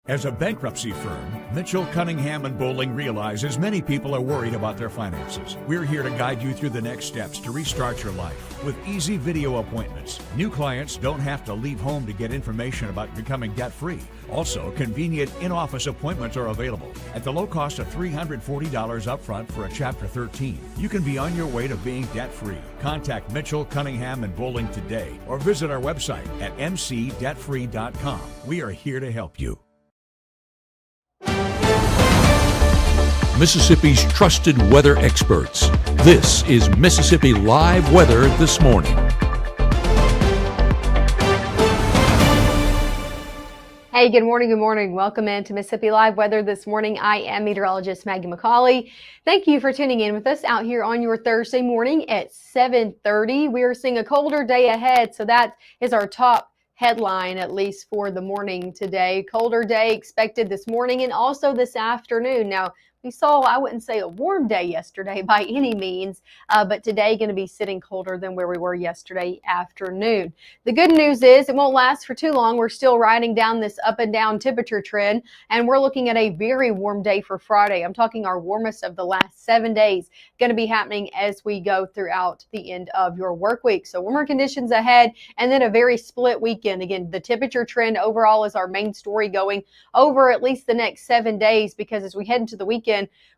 As a bankruptcy firm, Mitchell, Cunningham, and Bowling realizes many people are worried about their finances. We're here to guide you through the next steps to restart your life with easy video appointments. New clients don't have to leave home to get information about becoming debt-free. Also, convenient in-office appointments are available at the low cost of $340 upfront for a Chapter 13. You can be on your way to being debt-free. Contact Mitchell, Cunningham, and Bowling today or visit our website at mcdebtfree.com. We are here to help you. Mississippi's trusted weather experts. This is Mississippi Live Weather This Morning. Hey, good morning, good morning. Welcome into Mississippi Live Weather This Morning. I am meteorologist Maggye McCauley. Thank you for tuning in with us out here on your Thursday morning at 7:30. We are seeing a colder day ahead, so that is our top headline, at least for the morning today. Colder day expected this morning and also this afternoon. Now, we saw, I wouldn't say a warm day yesterday by any means, but today going to be sitting colder than where we were yesterday afternoon. The good news is it won't last for too long. We're still riding down this up and down temperature trend, and we're looking at a very warm day for Friday. I'm talking our warmest of the last 7 days going to be happening as we go throughout the end of your work week. So warmer conditions ahead, and then a very split weekend. Again, the temperature trend overall is our main story going over at least the next 7 days, because as we head into the weekend,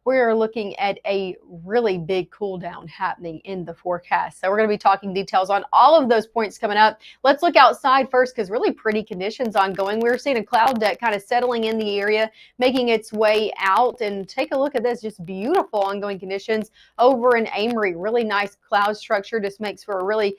we are looking at a really big cool down happening in the forecast. So we're going to be talking details on all of those points coming up. Let's look outside first, because really pretty conditions ongoing. We're seeing a cloud deck kind of settling in the area, making its way out. And take a look at this, just beautiful ongoing conditions over in Amory. Really nice cloud structure, just makes for a really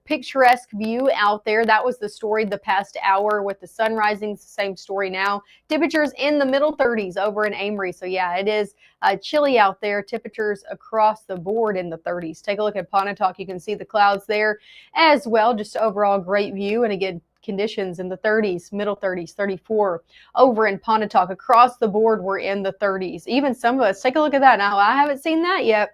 picturesque view out there. That was the story the past hour with the sun rising. It's the same story now. Temperatures in the middle 30s over in Amory. So yeah, it is chilly out there. Temperatures across the board in the 30s. Take a look at Pontotoc. You can see the clouds there as well. Just overall great view. And again, conditions in the 30s, middle 30s, 34 over in Pontotoc. Across the board, we're in the 30s. Even some of us, take a look at that. Now, I haven't seen that yet.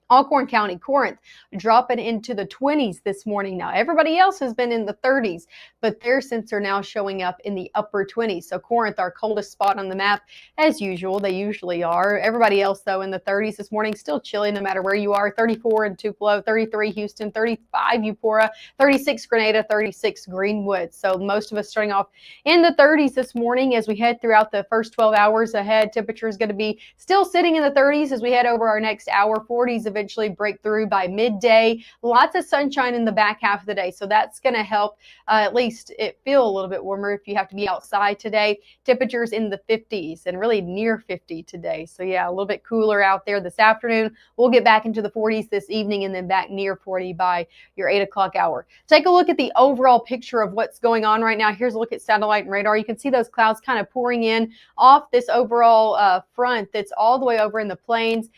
Alcorn County, Corinth, dropping into the 20s this morning. Now, everybody else has been in the 30s, but their scents are now showing up in the upper 20s. So Corinth, our coldest spot on the map, as usual. They usually are. Everybody else, though, in the 30s this morning, still chilly no matter where you are. 34 in Tupelo, 33 Houston, 35 Eupora, 36 Grenada, 36 Greenwood. So most of us starting off in the 30s this morning as we head throughout the first 12 hours ahead. Temperature is going to be still sitting in the 30s as we head over our next hour. 40s eventually break through by midday. Lots of sunshine in the back half of the day, so that's going to help at least it feel a little bit warmer if you have to be outside today. Temperatures in the 50s and really near 50 today. So yeah, a little bit cooler out there this afternoon. We'll get back into the 40s this evening and then back near 40 by your 8 o'clock hour. Take a look at the overall picture of what's going on right now. Here's a look at satellite and radar. You can see those clouds kind of pouring in off this overall front that's all the way over in the plains.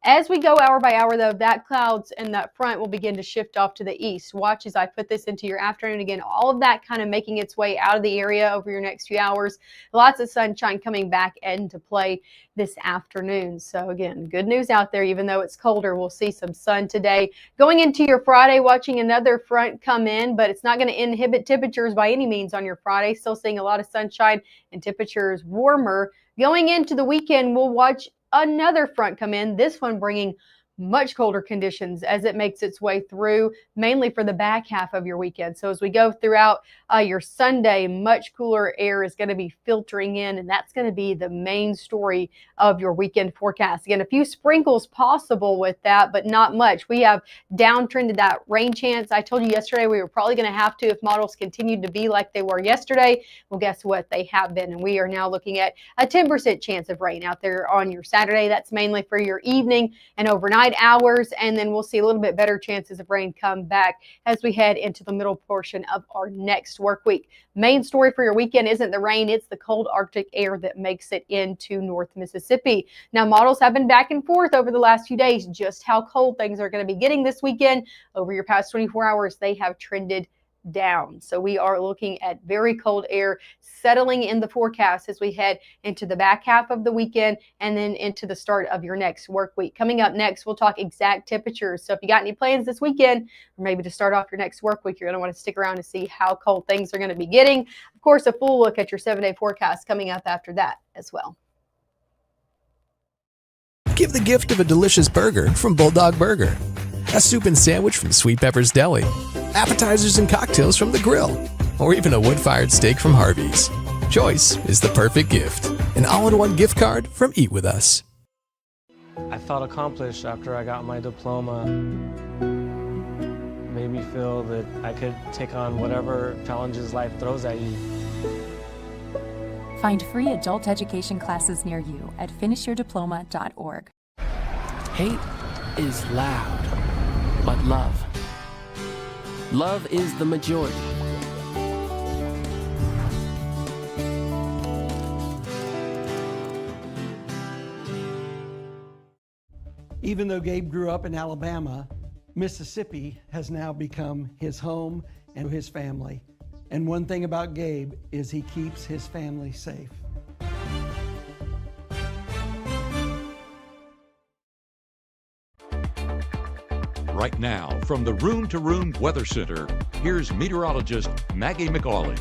As we go hour by hour, though, that clouds and that front will begin to shift off to the east. Watch as I put this into your afternoon. Again, all of that kind of making its way out of the area over your next few hours. Lots of sunshine coming back into play this afternoon. So again, good news out there. Even though it's colder, we'll see some sun today. Going into your Friday, watching another front come in, but it's not going to inhibit temperatures by any means on your Friday. Still seeing a lot of sunshine and temperatures warmer. Going into the weekend, we'll watch another front come in, this one bringing much colder conditions as it makes its way through, mainly for the back half of your weekend. So as we go throughout your Sunday, much cooler air is going to be filtering in, and that's going to be the main story of your weekend forecast. Again, a few sprinkles possible with that, but not much. We have downtrended that rain chance. I told you yesterday we were probably going to have to if models continued to be like they were yesterday. Well, guess what? They have been, and we are now looking at a 10% chance of rain out there on your Saturday. That's mainly for your evening and overnight hours, and then we'll see a little bit better chances of rain come back as we head into the middle portion of our next work week. Main story for your weekend isn't the rain, it's the cold Arctic air that makes it into North Mississippi. Now, models have been back and forth over the last few days just how cold things are going to be getting this weekend. Over your past 24 hours, they have trended down. So we are looking at very cold air settling in the forecast as we head into the back half of the weekend and then into the start of your next work week. Coming up next, we'll talk exact temperatures. So if you got any plans this weekend, or maybe to start off your next work week, you're going to want to stick around to see how cold things are going to be getting. Of course, a full look at your 7-day forecast coming up after that as well. Give the gift of a delicious burger from Bulldog Burger, a soup and sandwich from Sweet Pepper's Deli, appetizers and cocktails from The Grill, or even a wood-fired steak from Harvey's. Choice is the perfect gift. An all-in-one gift card from Eat With Us. I felt accomplished after I got my diploma. Made me feel that I could take on whatever challenges life throws at you. Find free adult education classes near you at finishyourdiploma.org. Hate is loud, but love is the majority. Even though Gabe grew up in Alabama, Mississippi has now become his home and his family. And one thing about Gabe is he keeps his family safe. Right now, from the Room to Room Weather Center, here's meteorologist Maggye McCauley.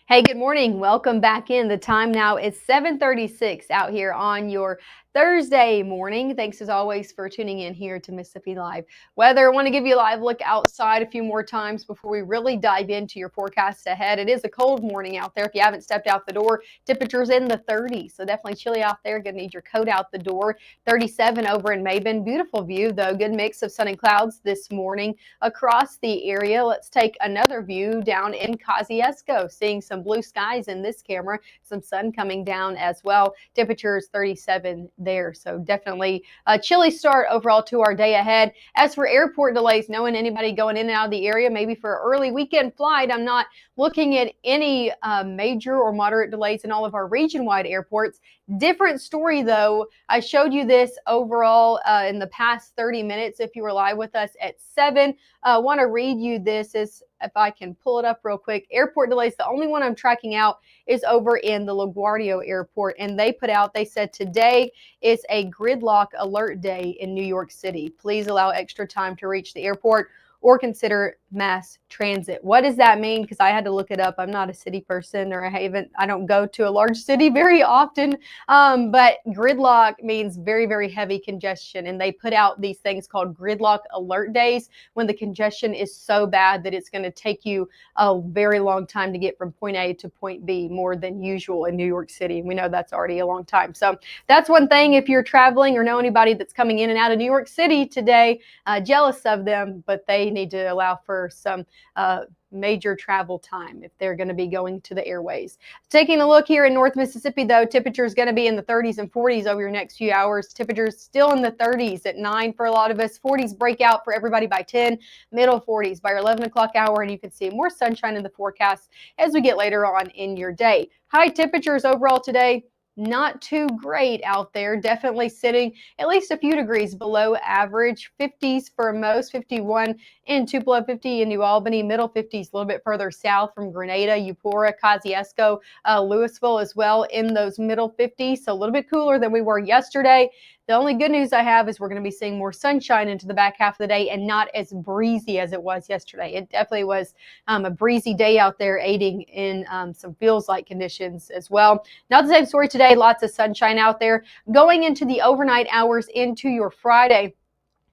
Hey, good morning. Welcome back in. The time now is 7:36 out here on your Thursday morning. Thanks as always for tuning in here to Mississippi Live Weather. I want to give you a live look outside a few more times before we really dive into your forecast ahead. It is a cold morning out there. If you haven't stepped out the door, temperatures in the 30s. So definitely chilly out there. Going to need your coat out the door. 37 over in Maben. Beautiful view though. Good mix of sun and clouds this morning across the area. Let's take another view down in Kosciuszko. Seeing some blue skies in this camera. Some sun coming down as well. Temperatures 37 there. So definitely a chilly start overall to our day ahead. As for airport delays, knowing anybody going in and out of the area, maybe for an early weekend flight, I'm not looking at any major or moderate delays in all of our region-wide airports. Different story though. I showed you this overall in the past 30 minutes if you were live with us at 7. I want to read you this as if I can pull it up real quick. Airport delays, the only one I'm tracking out is over in the LaGuardia Airport. And they said today is a gridlock alert day in New York City. Please allow extra time to reach the airport or consider mass transit. What does that mean? Because I had to look it up. I'm not a city person, or I don't go to a large city very often. But gridlock means very, very heavy congestion. And they put out these things called gridlock alert days when the congestion is so bad that it's going to take you a very long time to get from point A to point B, more than usual in New York City. We know that's already a long time. So that's one thing. If you're traveling or know anybody that's coming in and out of New York City today, jealous of them, but they need to allow for some major travel time if they're going to be going to the airways. Taking a look here in North Mississippi, though, temperature is going to be in the 30s and 40s over your next few hours. Temperatures still in the 30s at 9 for a lot of us. 40s break out for everybody by 10, middle 40s by your 11 o'clock hour, and you can see more sunshine in the forecast as we get later on in your day. High temperatures overall today, not too great out there. Definitely sitting at least a few degrees below average. 50s for most, 51 in Tupelo, 50 in New Albany, middle 50s a little bit further south from Grenada, Eupora, Kosciuszko, Louisville as well in those middle 50s. So a little bit cooler than we were yesterday. The only good news I have is we're going to be seeing more sunshine into the back half of the day and not as breezy as it was yesterday. It definitely was a breezy day out there, aiding in some feels-like conditions as well. Not the same story today. Lots of sunshine out there. Going into the overnight hours into your Friday,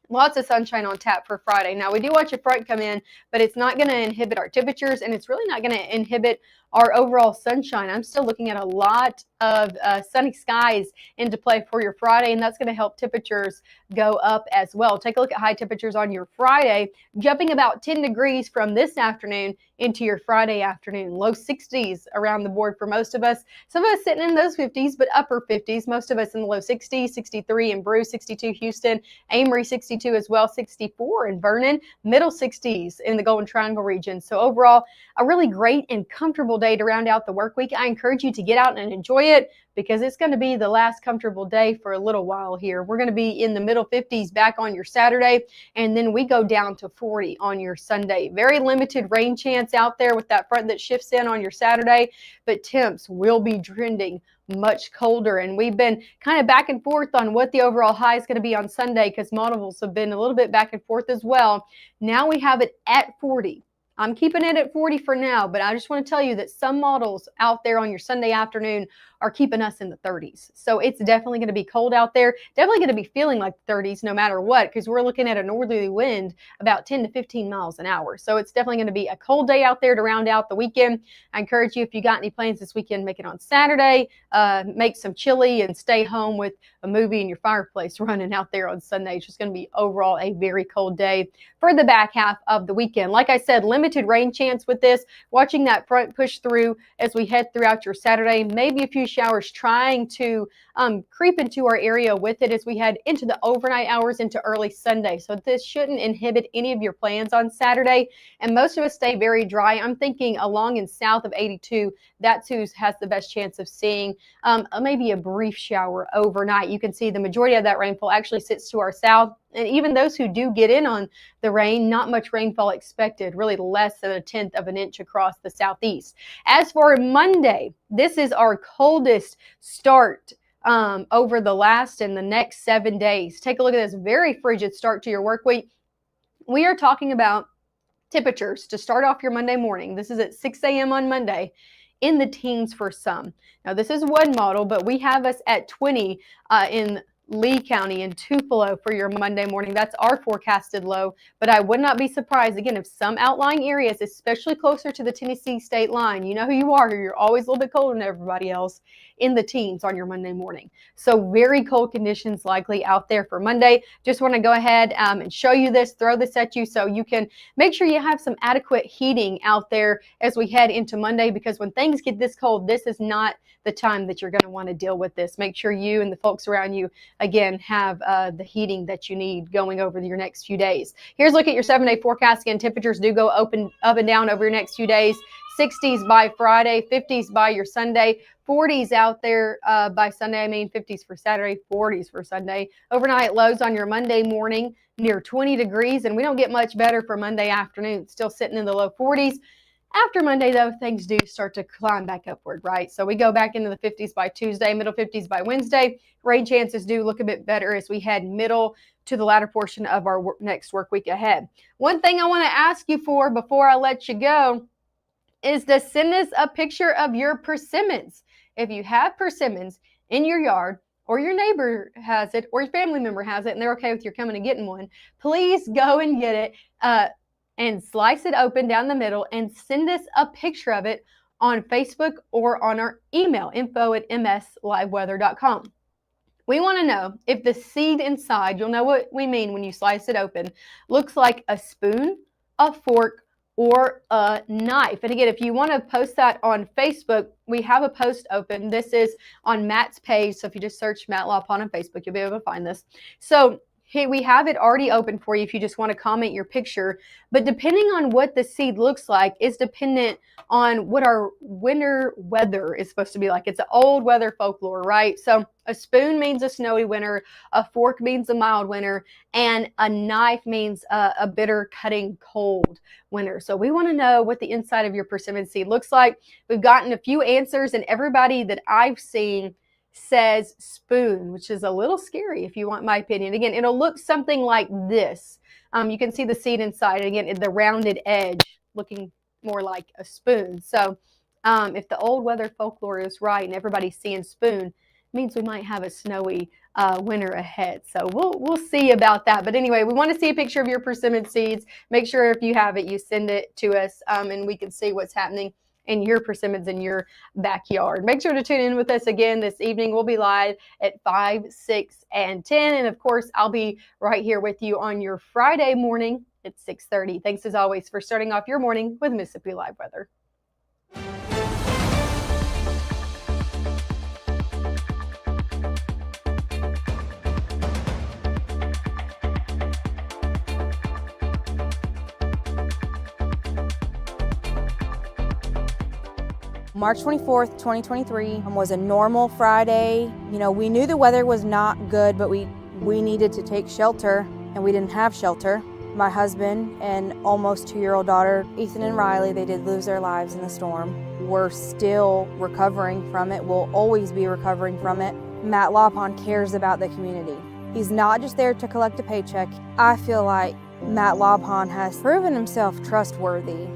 lots of sunshine on tap for Friday. Now, we do watch a front come in, but it's not going to inhibit our temperatures, and it's really not going to inhibit our overall sunshine. I'm still looking at a lot of sunny skies into play for your Friday, and that's going to help temperatures go up as well. Take a look at high temperatures on your Friday, jumping about 10 degrees from this afternoon into your Friday afternoon. Low 60s around the board for most of us. Some of us sitting in those 50s, but upper 50s. Most of us in the low 60s, 63 in Bruce, 62 Houston, Amory 62 as well, 64 in Vernon, middle 60s in the Golden Triangle region. So overall, a really great and comfortable day to round out the work week. I encourage you to get out and enjoy it. because it's going to be the last comfortable day for a little while here. We're going to be in the middle 50s back on your Saturday, and then we go down to 40 on your Sunday. Very limited rain chance out there with that front that shifts in on your Saturday, but temps will be trending much colder, and we've been kind of back and forth on what the overall high is going to be on Sunday because models have been a little bit back and forth as well. Now we have it at 40. I'm keeping it at 40 for now, but I just want to tell you that some models out there on your Sunday afternoon are keeping us in the 30s. So it's definitely going to be cold out there. Definitely going to be feeling like the 30s no matter what, because we're looking at a northerly wind about 10 to 15 miles an hour. So it's definitely going to be a cold day out there to round out the weekend. I encourage you, if you got any plans this weekend, make it on Saturday, make some chili and stay home with a movie in your fireplace running out there on Sunday. It's just going to be overall a very cold day for the back half of the weekend. Like I said, limited rain chance with this. Watching that front push through as we head throughout your Saturday, maybe a few showers trying to creep into our area with it as we head into the overnight hours into early Sunday. So this shouldn't inhibit any of your plans on Saturday, and most of us stay very dry. I'm thinking along and south of 82, that's who has the best chance of seeing maybe a brief shower overnight. You can see the majority of that rainfall actually sits to our south. And even those who do get in on the rain, not much rainfall expected, really less than 1/10 of an inch across the southeast. As for Monday, this is our coldest start over the last and the next 7 days. Take a look at this very frigid start to your work week. We are talking about temperatures to start off your Monday morning. This is at 6 a.m. on Monday, in the teens for some. Now, this is one model, but we have us at 20 in Lee County and Tupelo for your Monday morning. That's our forecasted low, but I would not be surprised, again, if some outlying areas, especially closer to the Tennessee state line, you know who you are, you're always a little bit colder than everybody else, in the teens on your Monday morning. So very cold conditions likely out there for Monday. Just want to go ahead and show you this, throw this at you so you can make sure you have some adequate heating out there as we head into Monday, because when things get this cold, this is not the time that you're going to want to deal with this. Make sure you and the folks around you, again, have the heating that you need going over your next few days. Here's a look at your 7-day forecast. Again, temperatures do go up and down over your next few days. 60s by Friday, 50s by your Sunday, 40s out there by Sunday. 50s for Saturday, 40s for Sunday. Overnight lows on your Monday morning near 20 degrees, and we don't get much better for Monday afternoon. Still sitting in the low 40s. After Monday, though, things do start to climb back upward, right? So we go back into the 50s by Tuesday, middle 50s by Wednesday. Rain chances do look a bit better as we head middle to the latter portion of our next work week ahead. One thing I want to ask you for before I let you go is to send us a picture of your persimmons. If you have persimmons in your yard, or your neighbor has it, or your family member has it, and they're okay with you coming and getting one, please go and get it and slice it open down the middle and send us a picture of it on Facebook or on our email, info@msliveweather.com. We want to know if the seed inside, you'll know what we mean when you slice it open, looks like a spoon, a fork, or a knife. And again, if you want to post that on Facebook, we have a post open. This is on Matt's page. So if you just search Matt LaPon on Facebook, you'll be able to find this. So hey, we have it already open for you if you just want to comment your picture. But depending on what the seed looks like is dependent on what our winter weather is supposed to be like. It's an old weather folklore, right? So a spoon means a snowy winter, a fork means a mild winter, and a knife means a bitter cutting cold winter. So we want to know what the inside of your persimmon seed looks like. We've gotten a few answers, and everybody that I've seen says spoon, which is a little scary if you want my opinion. Again, it'll look something like this. You can see the seed inside. Again, the rounded edge looking more like a spoon. So if the old weather folklore is right and everybody's seeing spoon, it means we might have a snowy winter ahead. So we'll see about that. But anyway, we want to see a picture of your persimmon seeds. Make sure if you have it, you send it to us and we can see what's happening in your persimmons in your backyard. Make sure to tune in with us again this evening. We'll be live at 5, 6, and 10. And of course, I'll be right here with you on your Friday morning at 6:30. Thanks as always for starting off your morning with Mississippi Live Weather. March 24th, 2023 was a normal Friday. You know, we knew the weather was not good, but we needed to take shelter, and we didn't have shelter. My husband and almost 2-year-old daughter, Ethan and Riley, they did lose their lives in the storm. We're still recovering from it. We'll always be recovering from it. Matt Lawpon cares about the community. He's not just there to collect a paycheck. I feel like Matt Lawpon has proven himself trustworthy.